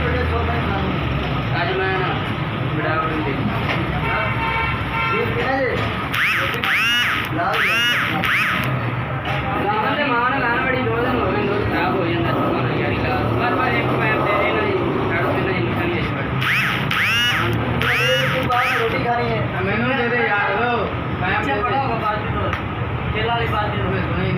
आज मैं ना बड़ा बंदे लावन से मां ने लान बड़ी 2 दिन हो गए, 2 खराब हो जाता है। मां यार का बार एक पैर दे देना जी, काट देना जी, निशान ये पड़ तू बाहर रोटी खानी है, मैंने दे दे यार। लो मैं पड़ा होगा बात तो केला वाली बात नहीं सुनी